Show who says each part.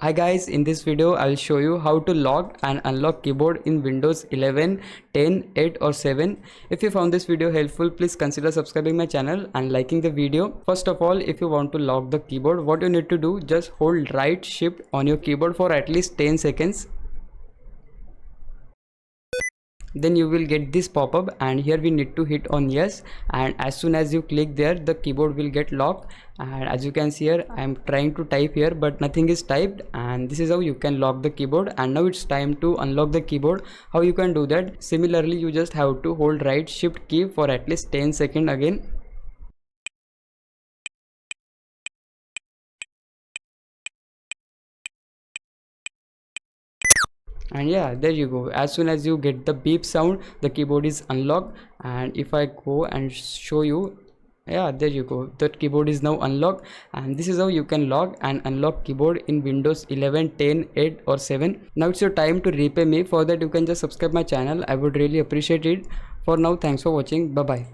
Speaker 1: Hi guys, in this video I'll show you how to lock and unlock keyboard in Windows 11, 10, 8 or 7. If you found this video helpful, please consider subscribing my channel and liking the video. First of all, if you want to lock the keyboard, what you need to do, just hold right shift on your keyboard for at least 10 seconds. Then you will get this pop-up, and here we need to hit on yes, and as soon as you click there, the keyboard will get locked. And as you can see here, I am trying to type here but nothing is typed, and this is how you can lock the keyboard. And now it's time to unlock the keyboard. How you can do that? Similarly, you just have to hold right shift key for at least 10 seconds again. And yeah, there you go. As soon as you get the beep sound, the keyboard is unlocked. And if I go and show you, yeah, there you go, that keyboard is now unlocked. And this is how you can lock and unlock keyboard in Windows 11, 10, 8 or 7. Now it's your time to repay me. For that, you can just subscribe my channel. I would really appreciate it. For now, thanks for watching. Bye bye.